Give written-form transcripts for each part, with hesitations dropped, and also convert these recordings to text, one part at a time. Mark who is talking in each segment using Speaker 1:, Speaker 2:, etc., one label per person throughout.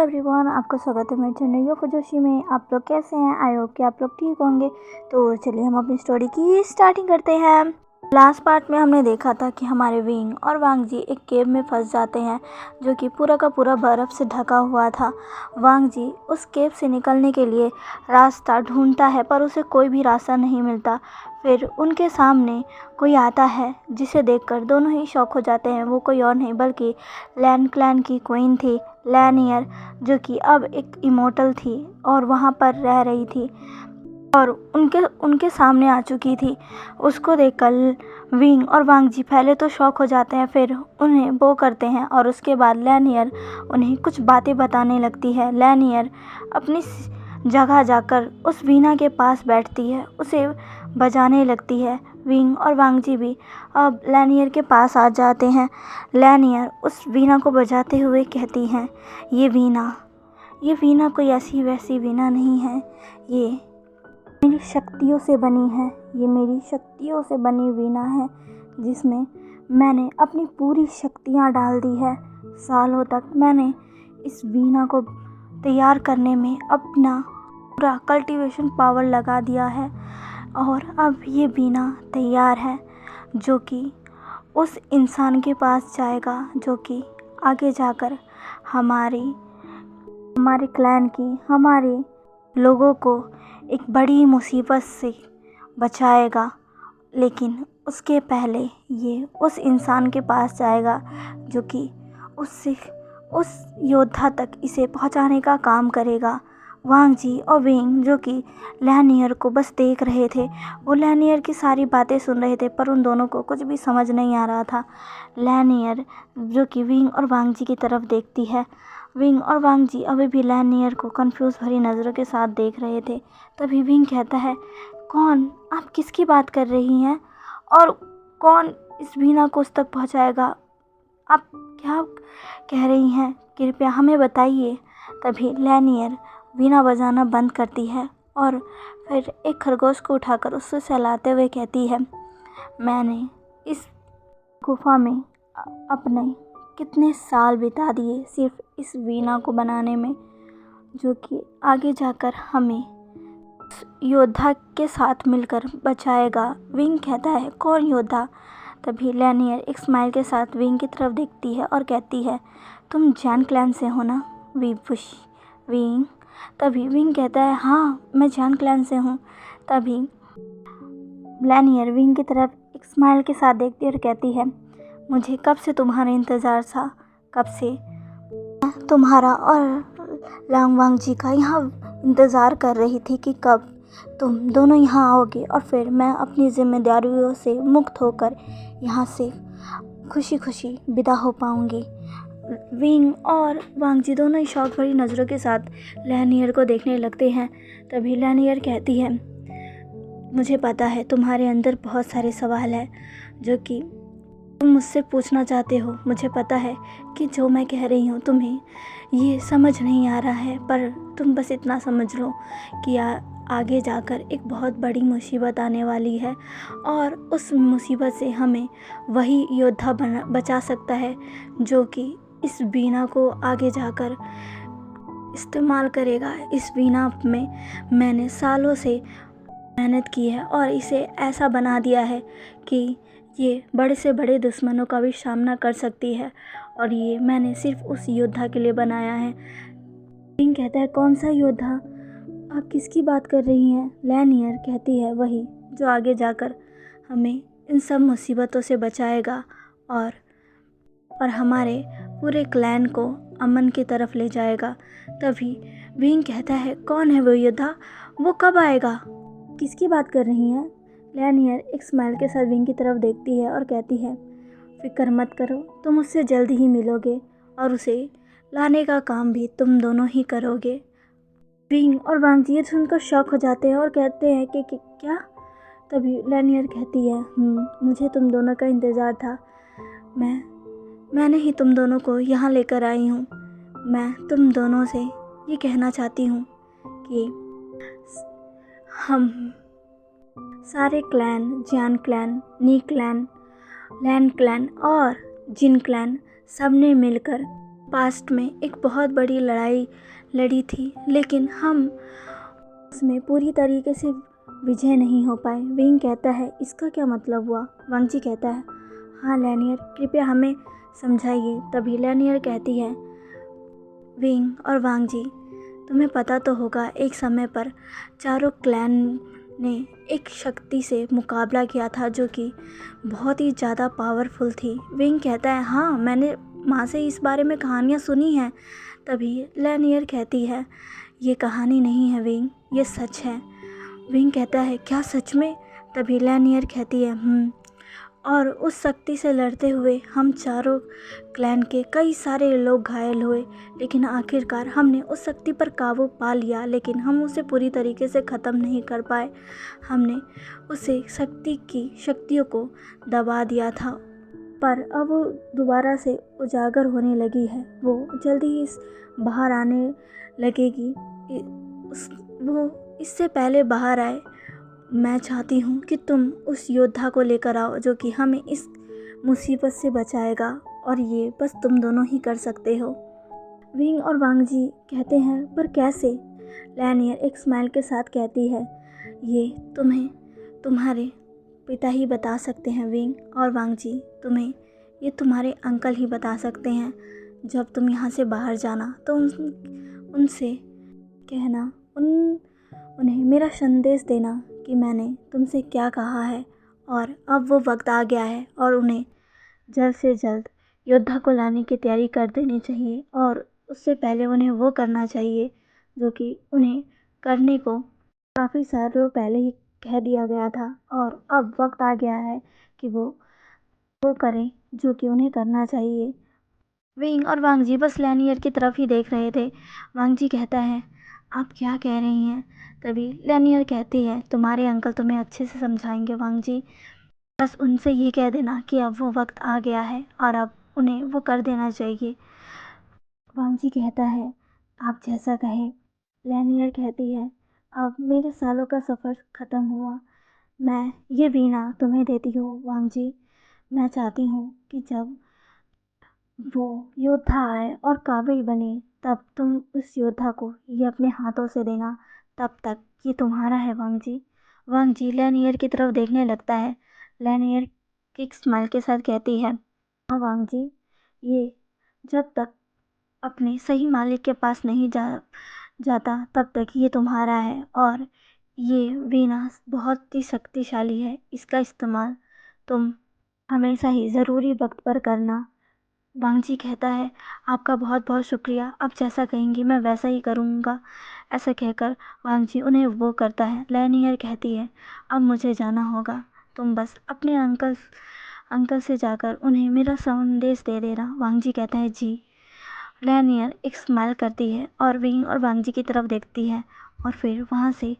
Speaker 1: Everyone, आपका स्वागत है मेरे चैनल यो फुजोशी में। आप लोग कैसे हैं? आई होप कि आप लोग ठीक होंगे। तो चलिए हम अपनी स्टोरी की स्टार्टिंग करते हैं। लास्ट पार्ट में हमने देखा था कि हमारे विंग और वांग जी एक केव में फंस जाते हैं जो कि पूरा का पूरा बर्फ़ से ढका हुआ था। वांग जी उस केव से निकलने के लिए रास्ता ढूंढता है पर उसे कोई भी रास्ता नहीं मिलता। फिर उनके सामने कोई आता है जिसे देखकर दोनों ही शॉक हो जाते हैं। वो कोई और नहीं बल्कि लैन क्लैन की क्वीन थी, लैनियर, जो कि अब एक इमोर्टल थी और वहाँ पर रह रही थी और उनके सामने आ चुकी थी। उसको देखकर विंग और वांग जी पहले तो शॉक हो जाते हैं, फिर उन्हें बो करते हैं और उसके बाद लैनियर उन्हें कुछ बातें बताने लगती है। लैनियर अपनी जगह जाकर उस वीणा के पास बैठती है, उसे बजाने लगती है। विंग और वांग जी भी अब लैनियर के पास आ जाते हैं। लैनियर उस वीणा को बजाते हुए कहती हैं, ये वीणा कोई ऐसी वैसी वीणा नहीं है, ये मेरी शक्तियों से बनी है। ये मेरी शक्तियों से बनी वीणा है जिसमें मैंने अपनी पूरी शक्तियाँ डाल दी है। सालों तक मैंने इस वीणा को तैयार करने में अपना पूरा कल्टीवेशन पावर लगा दिया है और अब ये वीणा तैयार है जो कि उस इंसान के पास जाएगा जो कि आगे जाकर हमारे क्लैन की, हमारे लोगों को एक बड़ी मुसीबत से बचाएगा। लेकिन उसके पहले ये उस इंसान के पास जाएगा जो कि उस योद्धा तक इसे पहुंचाने का काम करेगा। वांग जी और विंग जो कि लैनियर को बस देख रहे थे, वो लैनियर की सारी बातें सुन रहे थे पर उन दोनों को कुछ भी समझ नहीं आ रहा था। लैनियर जो कि विंग और वांग जी की तरफ देखती है। विंग और वांग जी अभी भी लैनियर को कंफ्यूज भरी नज़रों के साथ देख रहे थे। तभी विंग कहता है, कौन? आप किसकी बात कर रही हैं और कौन इस वीणा को उस तक पहुंचाएगा? आप क्या कह रही हैं? कृपया हमें बताइए। तभी लैनियर वीणा बजाना बंद करती है और फिर एक खरगोश को उठाकर उससे सहलाते हुए कहती है, मैंने इस गुफा में अपने कितने साल बिता दिए सिर्फ इस वीणा को बनाने में जो कि आगे जाकर हमें योद्धा के साथ मिलकर बचाएगा। विंग कहता है, कौन योद्धा? तभी लैनियर एक स्माइल के साथ विंग की तरफ देखती है और कहती है, तुम जैन क्लैन से हो ना विंग? तभी विंग कहता है, हाँ मैं जैन क्लैन से हूँ। तभी लैनियर विंग की तरफ एक स्माइल के साथ देखती है और कहती है, मुझे कब से तुम्हारा इंतज़ार था, कब से तुम्हारा और वांग जी का यहाँ इंतज़ार कर रही थी कि कब तुम दोनों यहाँ आओगे और फिर मैं अपनी जिम्मेदारियों से मुक्त होकर यहाँ से खुशी खुशी विदा हो पाऊँगी। विंग और वांग जी दोनों ही शौक भरी नज़रों के साथ लैनियर को देखने लगते हैं। तभी लैनियर कहती है, मुझे पता है तुम्हारे अंदर बहुत सारे सवाल हैं जो कि तुम मुझसे पूछना चाहते हो। मुझे पता है कि जो मैं कह रही हूँ तुम्हें ये समझ नहीं आ रहा है, पर तुम बस इतना समझ लो कि आगे जाकर एक बहुत बड़ी मुसीबत आने वाली है और उस मुसीबत से हमें वही योद्धा बचा सकता है जो कि इस वीणा को आगे जाकर इस्तेमाल करेगा। इस वीणा में मैंने सालों से मेहनत की है और इसे ऐसा बना दिया है कि ये बड़े से बड़े दुश्मनों का भी सामना कर सकती है और ये मैंने सिर्फ उस योद्धा के लिए बनाया है। विंग कहता है, कौन सा योद्धा? आप किसकी बात कर रही हैं? लैनियर कहती है, वही जो आगे जाकर हमें इन सब मुसीबतों से बचाएगा और हमारे पूरे क्लैन को अमन की तरफ ले जाएगा। तभी विंग कहता है, कौन है वो योद्धा? वो कब आएगा? किसकी बात कर रही हैं? लैनियर एक स्माइल के साथ विंग की तरफ देखती है और कहती है, फिक्र मत करो, तुम उससे जल्द ही मिलोगे और उसे लाने का काम भी तुम दोनों ही करोगे। विंग और वांग जी सुनकर शॉक हो जाते हैं और कहते हैं कि क्या? तभी लैनियर कहती है, मुझे तुम दोनों का इंतज़ार था। मैंने ही तुम दोनों को यहाँ लेकर आई हूँ। मैं तुम दोनों से ये कहना चाहती हूँ कि हम सारे क्लैन, जैन क्लैन, नी क्लैन, लैन क्लैन और जिन क्लैन सब ने मिलकर पास्ट में एक बहुत बड़ी लड़ाई लड़ी थी, लेकिन हम उसमें पूरी तरीके से विजय नहीं हो पाए। विंग कहता है, इसका क्या मतलब हुआ? वांग जी कहता है, हाँ लैनियर, कृपया हमें समझाइए। तभी लैनियर कहती है, विंग और वांग जी, तुम्हें पता तो होगा एक समय पर चारों क्लैन ने एक शक्ति से मुकाबला किया था जो कि बहुत ही ज़्यादा पावरफुल थी। विंग कहता है, हाँ मैंने माँ से इस बारे में कहानियाँ सुनी हैं। तभी लैनियर कहती है, ये कहानी नहीं है विंग, ये सच है। विंग कहता है, क्या सच में? तभी लैनियर कहती है, और उस शक्ति से लड़ते हुए हम चारों क्लैन के कई सारे लोग घायल हुए, लेकिन आखिरकार हमने उस शक्ति पर काबू पा लिया, लेकिन हम उसे पूरी तरीके से ख़त्म नहीं कर पाए। हमने उसे शक्ति की शक्तियों को दबा दिया था, पर अब वो दोबारा से उजागर होने लगी है। वो जल्दी ही बाहर आने लगेगी। वो इससे पहले बाहर आए, मैं चाहती हूँ कि तुम उस योद्धा को लेकर आओ जो कि हमें इस मुसीबत से बचाएगा, और ये बस तुम दोनों ही कर सकते हो। विंग और वांग जी कहते हैं, पर कैसे? लैनियर एक स्माइल के साथ कहती है, ये तुम्हें तुम्हारे पिता ही बता सकते हैं विंग और वांग जी, तुम्हें ये तुम्हारे अंकल ही बता सकते हैं। जब तुम यहाँ से बाहर जाना तो उनसे कहना, उन्हें मेरा संदेश देना कि मैंने तुमसे क्या कहा है, और अब वो वक्त आ गया है और उन्हें जल्द से जल्द योद्धा को लाने की तैयारी कर देनी चाहिए, और उससे पहले उन्हें वो करना चाहिए जो कि उन्हें करने को काफ़ी सालों पहले ही कह दिया गया था, और अब वक्त आ गया है कि वो करें जो कि उन्हें करना चाहिए। विंग और वांग जी बस लैनियर की तरफ ही देख रहे थे। वांग जी कहता है, आप क्या कह रही हैं? तभी लैनियर कहती है, तुम्हारे अंकल तुम्हें अच्छे से समझाएंगे वांग जी, बस उनसे ये कह देना कि अब वो वक्त आ गया है और अब उन्हें वो कर देना चाहिए। वांग जी कहता है, आप जैसा कहें। लैनियर कहती है, अब मेरे सालों का सफ़र ख़त्म हुआ, मैं ये वीणा तुम्हें देती हूँ वांग जी। मैं चाहती हूँ कि जब वो योद्धा आए और काबिल बने, तब तुम उस योद्धा को ये अपने हाथों से देना, तब तक ये तुम्हारा है वांग जी। वांग जी लैनियर की तरफ देखने लगता है। लैनियर एक स्माइल के साथ कहती है, हाँ वांग जी, ये जब तक अपने सही मालिक के पास नहीं जाता तब तक ये तुम्हारा है, और ये वीणा बहुत ही शक्तिशाली है। इसका इस्तेमाल तुम हमेशा ही ज़रूरी वक्त पर करना। वांग जी कहता है, आपका बहुत बहुत शुक्रिया, आप जैसा कहेंगी मैं वैसा ही करूँगा। ऐसा कहकर वांग जी उन्हें वो करता है। लैनियर कहती है, अब मुझे जाना होगा, तुम बस अपने अंकल से जाकर उन्हें मेरा संदेश दे देना। वांग जी कहता है, जी। लैनियर एक स्माइल करती है और विंग और वांग जी की तरफ देखती है, और फिर वहाँ से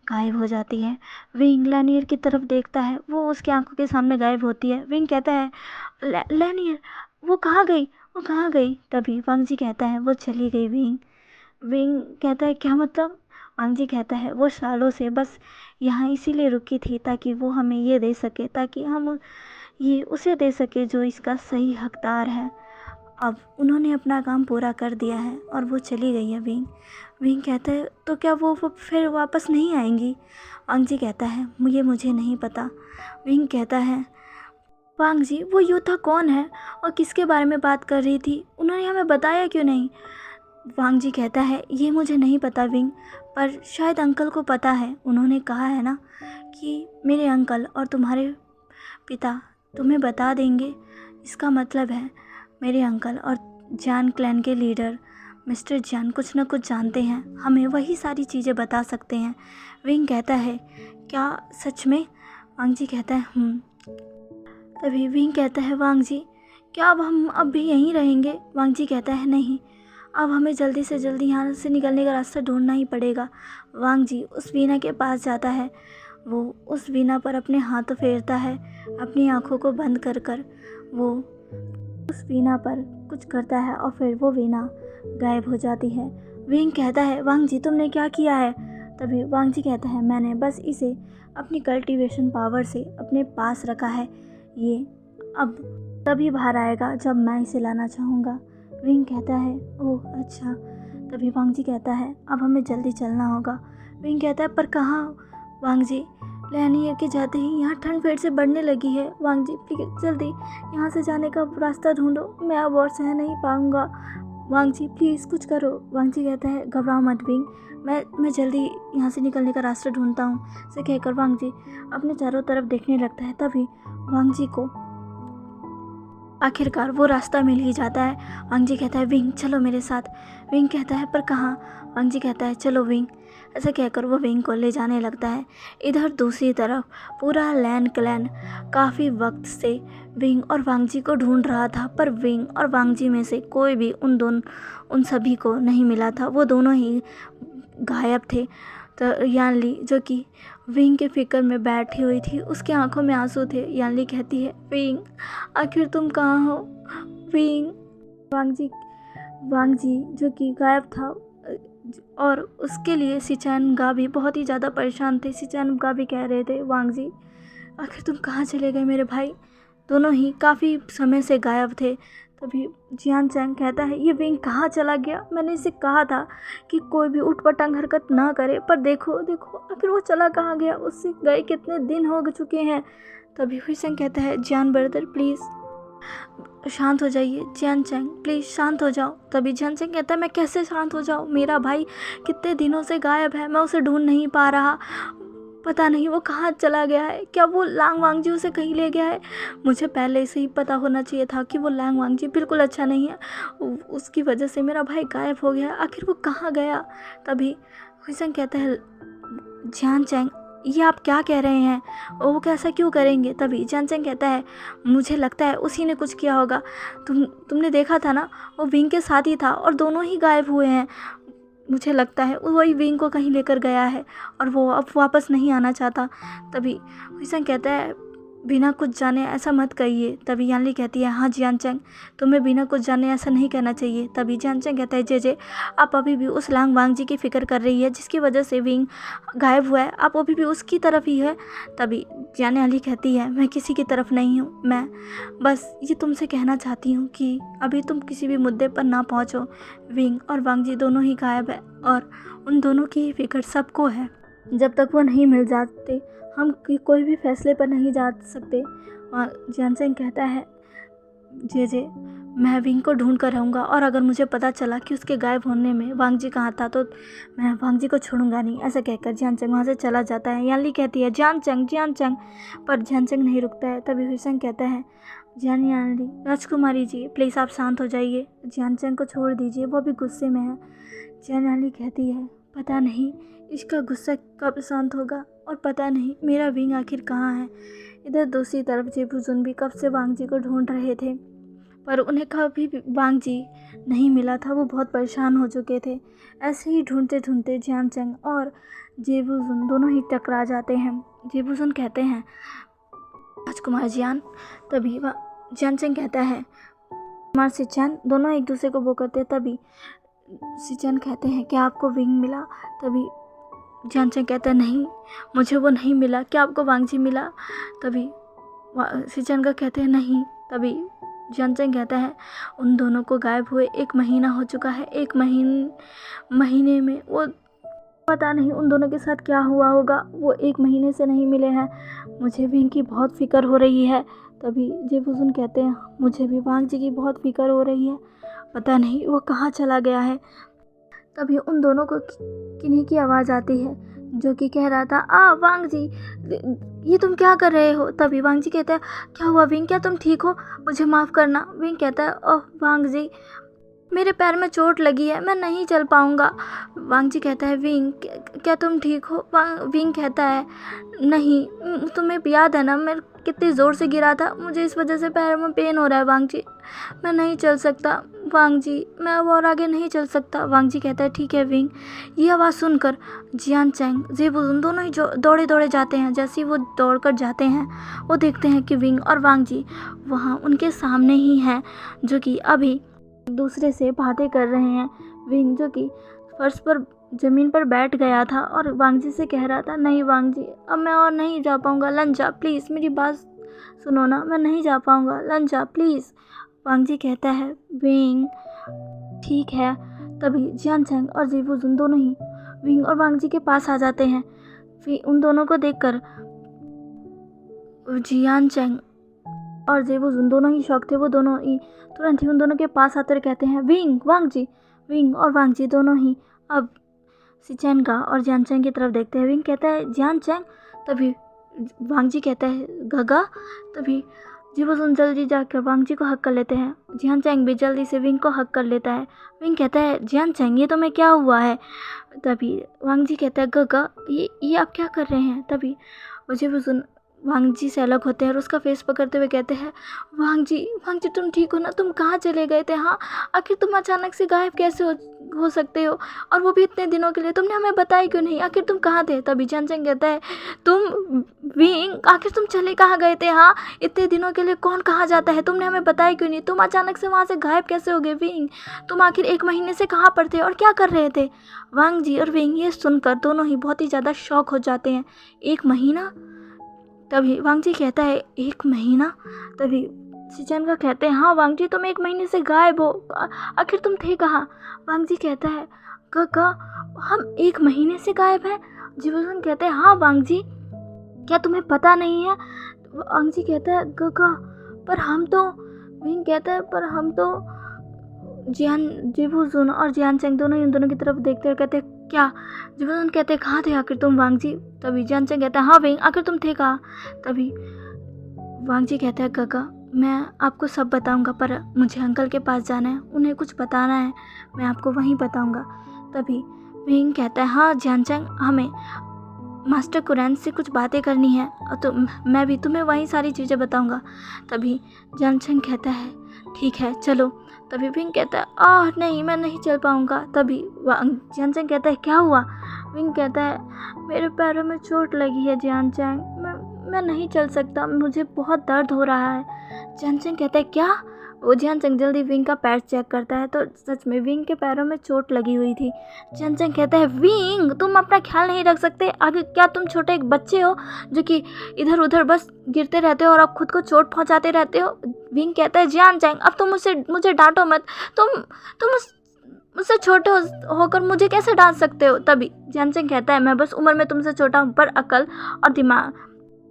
Speaker 1: गायब हो जाती है। विंग लैनियर की तरफ देखता है, वो उसकी आंखों के सामने गायब होती है। विंग कहता है, लैनियर वो कहाँ गई, वो कहाँ गई? तभी वांग जी कहता है, वो चली गई विंग। विंग कहता है, क्या मतलब? वांग जी कहता है, वो सालों से बस यहाँ इसीलिए रुकी थी ताकि वो हमें ये दे सके, ताकि हम ये उसे दे सके जो इसका सही हकदार है। अब उन्होंने अपना काम पूरा कर दिया है और वो चली गई है विंग। विंग कहता है, तो क्या वो फिर वापस नहीं आएंगी? वांग जी कहता है, मुझे नहीं पता। विंग कहता है, वांग जी वो योद्धा कौन है और किसके बारे में बात कर रही थी? उन्होंने हमें बताया क्यों नहीं? वांग जी कहता है, ये मुझे नहीं पता विंग, पर शायद अंकल को पता है। उन्होंने कहा है ना कि मेरे अंकल और तुम्हारे पिता तुम्हें बता देंगे। इसका मतलब है मेरे अंकल और जान क्लैन के लीडर मिस्टर जान कुछ न कुछ जानते हैं, हमें वही सारी चीज़ें बता सकते हैं। विंग कहता है, क्या सच में? वांग जी कहता है, तभी विंग कहता है, वांग जी क्या अब हम अब भी यहीं रहेंगे? वांग जी कहता है, नहीं, अब हमें जल्दी से जल्दी यहाँ से निकलने का रास्ता ढूंढना ही पड़ेगा। वांग जी उस वीणा के पास जाता है, वो उस वीणा पर अपने हाथ फेरता है, अपनी आंखों को बंद कर कर वो उस वीणा पर कुछ करता है और फिर वो वीणा गायब हो जाती है। विंग कहता है, वांग जी तुमने क्या किया है? तभी वांग जी कहता है, मैंने बस इसे अपनी कल्टीवेशन पावर से अपने पास रखा है, ये अब तभी बाहर आएगा जब मैं इसे लाना चाहूँगा। विंग कहता है ओह अच्छा। तभी वांग जी कहता है अब हमें जल्दी चलना होगा। विंग कहता है पर कहाँ वांग जी, लैनियर के जाते ही यहाँ ठंड फिर से बढ़ने लगी है। वांग जी प्लीज़ जल्दी यहाँ से जाने का रास्ता ढूंढो, मैं अब और सह नहीं पाऊँगा। वांग जी प्लीज़ कुछ करो। वांग जी कहता है घबराओ मत विंग, मैं जल्दी यहाँ से निकलने का रास्ता ढूंढता हूँ। इसे कहकर वांग जी अपने चारों तरफ देखने लगता है। तभी वांग जी को आखिरकार वो रास्ता मिल ही जाता है। वांग जी कहता है विंग चलो मेरे साथ। विंग कहता है पर कहाँ। वांग जी कहता है चलो विंग। ऐसा कहकर वो विंग को ले जाने लगता है। इधर दूसरी तरफ पूरा लैन क्लैन काफ़ी वक्त से विंग और वांग जी को ढूंढ रहा था, पर विंग और वांग जी में से कोई भी उन सभी को नहीं मिला था। वो दोनों ही गायब थे। तो यानली जो कि विंग के फिक्र में बैठी हुई थी, उसकी आंखों में आंसू थे। यानली कहती है विंग आखिर तुम कहाँ हो विंग। वांग जी जो कि गायब था और उसके लिए सिचैन गा भी बहुत ही ज़्यादा परेशान थे। सिचैन गा भी कह रहे थे वांग जी आखिर तुम कहाँ चले गए मेरे भाई। दोनों ही काफ़ी समय से गायब थे। तभी जियान चैंग कहता है ये विंग कहाँ चला गया, मैंने इसे कहा था कि कोई भी उठपटांग हरकत ना करे, पर देखो देखो आखिर वो चला कहाँ गया, उससे गए कितने दिन हो चुके हैं। तभी हुईसेंग कहता है जियान ब्रदर प्लीज़ शांत हो जाइए, जियान चैंग प्लीज़ शांत हो जाओ। तभी जियान चैंग कहता है मैं कैसे शांत हो जाऊँ, मेरा भाई कितने दिनों से गायब है, मैं उसे ढूंढ नहीं पा रहा, पता नहीं वो कहाँ चला गया है, क्या वो लांग वांग जी उसे कहीं ले गया है। मुझे पहले से ही पता होना चाहिए था कि वो लांग वांग जी बिल्कुल अच्छा नहीं है, उसकी वजह से मेरा भाई गायब हो गया, आखिर वो कहाँ गया। तभी हुईसेंग कहता है जियान चैंग ये आप क्या कह रहे हैं, वो कैसा क्यों करेंगे। तभी जियान चैंग कहता है मुझे लगता है उसी ने कुछ किया होगा, तुमने देखा था ना वो विंग के साथ ही था और दोनों ही गायब हुए हैं। मुझे लगता है वही विंग को कहीं लेकर गया है और वो अब वापस नहीं आना चाहता। तभी हुईसेंग कहता है बिना कुछ जाने ऐसा मत कहिए। तभी यानली कहती है हाँ जियान चैंग तुम्हें बिना कुछ जाने ऐसा नहीं कहना चाहिए। तभी जियान चैंग कहता है जे आप अभी भी उस लांग वांग जी की फ़िक्र कर रही है जिसकी वजह से विंग गायब हुआ है, आप अभी भी उसकी तरफ ही है। तभी यानली कहती है मैं किसी की तरफ नहीं हूँ, मैं बस ये तुमसे कहना चाहती हूँ कि अभी तुम किसी भी मुद्दे पर ना पहुँचो। विंग और वांग जी दोनों ही गायब है और उन दोनों की ही फिक्र सबको है। जब तक वो नहीं मिल जाते हम कोई भी फैसले पर नहीं जा सकते। जियान चैंग कहता है जे मैं विंग को ढूंढ कर रहूँगा और अगर मुझे पता चला कि उसके गायब होने में वांग जी कहाँ था तो मैं वांग जी को छोड़ूंगा नहीं। ऐसा कहकर जियान चैंग वहाँ से चला जाता है। यानली कहती है जियान चैंग, पर जियान चैंग नहीं रुकता है। तभी हुईसेंग कहता है यानली राजकुमारी जी प्लीज़ आप शांत हो जाइए, जियान चैंग को छोड़ दीजिए, वो भी गुस्से में है। यानली कहती है पता नहीं इसका गुस्सा कब शांत होगा और पता नहीं मेरा विंग आखिर कहाँ है। इधर दूसरी तरफ जेबुजुन भी कब से वांग जी को ढूंढ रहे थे, पर उन्हें कभी भी वांग जी नहीं मिला था। वो बहुत परेशान हो चुके थे। ऐसे ही ढूंढते ढूंढते जियान चैंग और जेबुजुन दोनों ही टकरा जाते हैं। जेबुजुन कहते हैं राजकुमार जियान। तभी जियान चैंग कहता है कुमार सिचैन, दोनों एक दूसरे को वो करते। तभी सिचैन कहते हैं क्या आपको विंग मिला। तभी जियान चैंग कहता है नहीं मुझे वो नहीं मिला, क्या आपको वांग जी मिला। तभी सिचैन का कहते हैं नहीं। तभी जियान चैंग कहता है उन दोनों को गायब हुए 1 महीना हो चुका है, 1 महीने में वो पता नहीं उन दोनों के साथ क्या हुआ होगा, वो 1 महीने से नहीं मिले हैं, मुझे भी इनकी बहुत फिक्र हो रही है। तभी जेबुजुन कहते हैं मुझे भी वांग जी की बहुत फिक्र हो रही है, पता नहीं वो कहाँ चला गया है। तभी उन दोनों को किन्हीं की आवाज़ आती है जो कि कह रहा था वांग जी ये तुम क्या कर रहे हो। तभी वांग जी कहता है क्या हुआ विंग, क्या तुम ठीक हो, मुझे माफ़ करना। विंग कहता है ओह वांग जी मेरे पैर में चोट लगी है, मैं नहीं चल पाऊँगा। वांग जी कहता है विंग क्या तुम ठीक हो। विंग कहता है नहीं, तुम्हें याद है ना मैं कितनी ज़ोर से गिरा था, मुझे इस वजह से पैर में पेन हो रहा है वांग जी, मैं नहीं चल सकता वांग जी, मैं अब और आगे नहीं चल सकता। वांग जी कहता है ठीक है विंग। ये आवाज़ सुनकर जियान चैंग जेबुजुन दोनों ही जो दौड़े जाते हैं। जैसे ही वो दौड़ कर जाते हैं वो देखते हैं कि विंग और वांग जी वहाँ उनके सामने ही हैं, जो कि अभी एक दूसरे से बातें कर रहे हैं। विंग जो कि फर्श पर ज़मीन पर बैठ गया था और वांग जी से कह रहा था नहीं वांग जी अब मैं और नहीं जा पाऊँगा, लंजा प्लीज़ मेरी बात सुनो ना, मैं नहीं जा पाऊँगा, लंजा प्लीज़। वांग जी कहता है विंग ठीक है। तभी जियान चैंग और जेबूजुन दोनों ही विंग और वांग जी के पास आ जाते हैं। फिर उन दोनों को देखकर जियान चैंग और जेबूजुन दोनों ही शॉक थे। वो दोनों ही तुरंत ही उन दोनों के पास आते हुए कहते हैं, विंग वांग जी। विंग और वांग जी दोनों ही अब सिचेन का और जियान चैंग की तरफ देखते हैं। विंग कहता है जियान चैंग, तभी वांग जी कहता है गगा। तभी जेबूजुन जल्दी जाकर वांग जी को हक कर लेते हैं। जियान चैंग भी जल्दी से विंग को हक कर लेता है। विंग कहता है जियान चैंग, ये तुम्हें क्या हुआ है? तभी वांग जी कहता है गगा, ये आप क्या कर रहे हैं? तभी जेबूजुन वांग जी से अलग होते हैं और उसका फेस पकड़ते हुए कहते हैं, वांग जी तुम ठीक हो ना? तुम कहाँ चले गए थे? हाँ, आखिर तुम अचानक से गायब कैसे हो सकते हो, और वो भी इतने दिनों के लिए? तुमने हमें बताया क्यों नहीं? आखिर तुम कहाँ थे? तभी जियान चैंग कहता है, तुम विंग, आखिर तुम चले कहाँ गए थे? हाँ, इतने दिनों के लिए कौन कहाँ जाता है? तुमने हमें बताया क्यों नहीं? तुम अचानक से वहाँ से गायब कैसे हो गए? विंग, तुम आखिर 1 महीने से कहाँ पर थे और क्या कर रहे थे? वांग जी और विंग ये सुनकर दोनों ही बहुत ही ज़्यादा शॉक हो जाते हैं। 1 महीना? तभी वांग जी कहता है 1 महीना? तभी सिचेन का कहते हैं, हाँ वांग जी, तुम 1 महीने से गायब हो, आखिर तुम थे कहाँ? वांग जी कहता है, गगा, हम 1 महीने से गायब हैं? जेबूजुन कहते हैं, हाँ वांग जी, क्या तुम्हें पता नहीं है? वांग जी कहता है, गगा, पर हम तो, विंग कहता है, पर हम तो, जेबूजुन और जियान चैंग दोनों ही उन दोनों की तरफ देखते हुए कहते हैं, क्या? जेबूजुन कहते हैं, कहाँ थे आखिर तुम वांग जी? तभी जियान चैंग कहता है, हाँ विंग, आखिर तुम थे कहाँ? तभी वांग जी कहता है, गगा, मैं आपको सब बताऊंगा, पर मुझे अंकल के पास जाना है, उन्हें कुछ बताना है, मैं आपको वहीं बताऊंगा। तभी विंग कहता है, हाँ जियान चैंग, हमें मास्टर कुरैन से कुछ बातें करनी है, और तो मैं भी तुम्हें वहीं सारी चीज़ें बताऊंगा। तभी जियान चैंग कहता है, ठीक है चलो। तभी विंग कहता है, नहीं, मैं नहीं चल पाऊंगा। तभी जियान चैंग कहता है, क्या हुआ? विंग कहता है, मेरे पैरों में चोट लगी है जियान चैंग, मैं नहीं चल सकता, मुझे बहुत दर्द हो रहा है। जियान चैंग कहता है, क्या? वो जियान चैंग जल्दी विंग का पैर चेक करता है तो सच में विंग के पैरों में चोट लगी हुई थी। जियान चैंग कहता है, विंग, तुम अपना ख्याल नहीं रख सकते? आगे क्या तुम छोटे एक बच्चे हो जो कि इधर उधर बस गिरते रहते हो और अब खुद को चोट पहुंचाते रहते हो? विंग कहता है, जियान चैंग, अब तुम मुझे डांटो मत, तुम मुझसे छोटे होकर मुझे कैसे डांट सकते हो? तभी जियान चैंग कहता है, मैं बस उम्र में तुमसे छोटा हूँ, पर अकल और दिमाग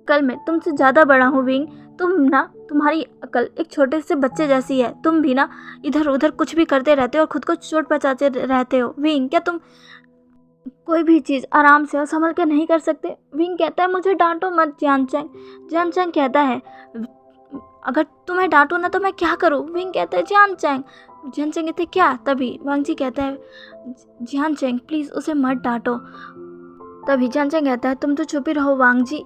Speaker 1: कल में तुमसे ज़्यादा बड़ा हूँ विंग। तुम्हारी अकल एक छोटे से बच्चे जैसी है, तुम भी ना इधर उधर कुछ भी करते रहते हो और खुद को चोट पहुंचाते रहते हो। विंग, क्या तुम कोई भी चीज़ आराम से और संभल के नहीं कर सकते? विंग कहता है, मुझे डांटो मत जियान चैंग। जियान चैंग कहता है, अगर तुम्हें डांटो ना तो मैं क्या करूँ? विंग कहता है, जियान चैंग। जियान चैंग कहते, क्या? तभी वांग जी कहता है, जियान चैंग प्लीज़ उसे मत डांटो। तभी जियान चैंग कहता है, तुम तो चुप ही रहो वांग जी,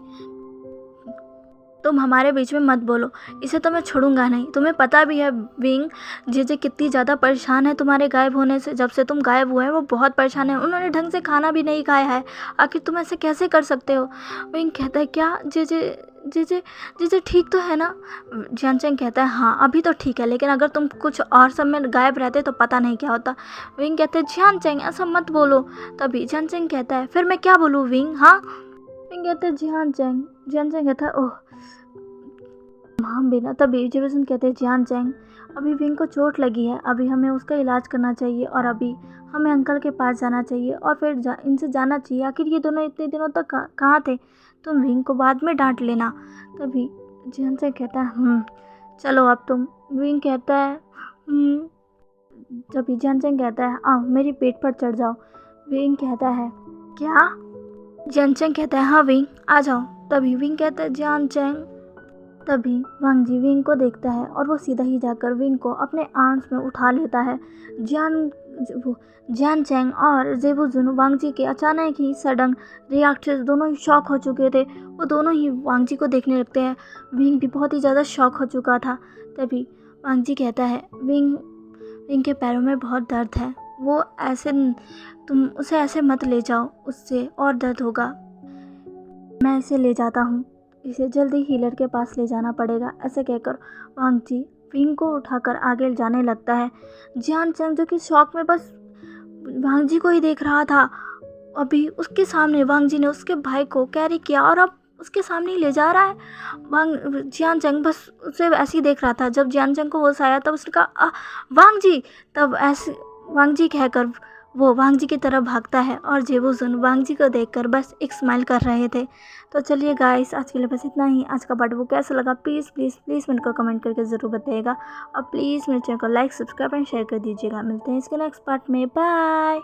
Speaker 1: तुम हमारे बीच में मत बोलो, इसे तो मैं छोड़ूंगा नहीं। तुम्हें पता भी है विंग, जे कितनी ज़्यादा परेशान है तुम्हारे गायब होने से। जब से तुम गायब हुए हैं वो बहुत परेशान है, उन्होंने ढंग से खाना भी नहीं खाया है, आखिर तुम ऐसे कैसे कर सकते हो? विंग कहता है, क्या जे ठीक तो है ना? जियान चैंग कहता है, हाँ अभी तो ठीक है, लेकिन अगर तुम कुछ और समय गायब रहते तो पता नहीं क्या होता। विंग कहते हैं, जियान चैंग ऐसा मत बोलो। तभी जियान चैंग कहता है, फिर मैं क्या बोलूँ विंग? हाँ, विंग कहते हैं, जियान चैंग। जियान चैंग कहता है, ओह हम भी ना। तभी जेबूजुन कहते हैं, जियान चैंग, अभी विंग को चोट लगी है, अभी हमें उसका इलाज करना चाहिए और अभी हमें अंकल के पास जाना चाहिए और फिर इनसे जाना चाहिए, आखिर ये दोनों इतने दिनों तक कहाँ थे? तुम विंग को बाद में डांट लेना। तभी जियान चैंग कहता है, चलो अब तुम। विंग कहता है, तभी जियान चैंग कहता है, आओ मेरी पेट पर चढ़ जाओ। विंग कहता है, क्या? जियान चैंग कहता है, हाँ विंग आ जाओ। तभी विंग कहता है, जियान चैंग। तभी वांग जी विंग को देखता है और वो सीधा ही जाकर विंग को अपने आर्म्स में उठा लेता है। जियान चैंग और जेबूजुन वांग जी के अचानक ही सडन रिएक्शन दोनों ही शॉक हो चुके थे। वो दोनों ही वांग जी को देखने लगते हैं। विंग भी बहुत ही ज़्यादा शॉक हो चुका था। तभी वांग जी कहता है, विंग के पैरों में बहुत दर्द है, वो ऐसे, तुम उसे ऐसे मत ले जाओ, उससे और दर्द होगा, मैं इसे ले जाता हूँ, इसे जल्दी हीलर के पास ले जाना पड़ेगा। ऐसे कहकर वांग जी विंग को उठाकर आगे जाने लगता है। जियान चैंग जो कि शॉक में बस वांग जी को ही देख रहा था, अभी उसके सामने वांग जी ने उसके भाई को कैरी किया और अब उसके सामने ही ले जा रहा है। जियान चंग बस उसे ऐसे ही देख रहा था। जब जियान चंग को होश आया तब उसने कहा वांग जी, तब ऐसे वांग जी कहकर वो वांग जी की तरफ भागता है और जेबूजुन वांग जी को देखकर बस एक स्माइल कर रहे थे। तो चलिए गाइस, आज के लिए बस इतना ही। आज का पार्ट वो कैसा लगा प्लीज़ प्लीज़ प्लीज़ मेरे को कमेंट करके ज़रूर बताइएगा और प्लीज़ मेरे चैनल को लाइक सब्सक्राइब एंड शेयर कर दीजिएगा। मिलते हैं इसके नेक्स्ट पार्ट में, बाय।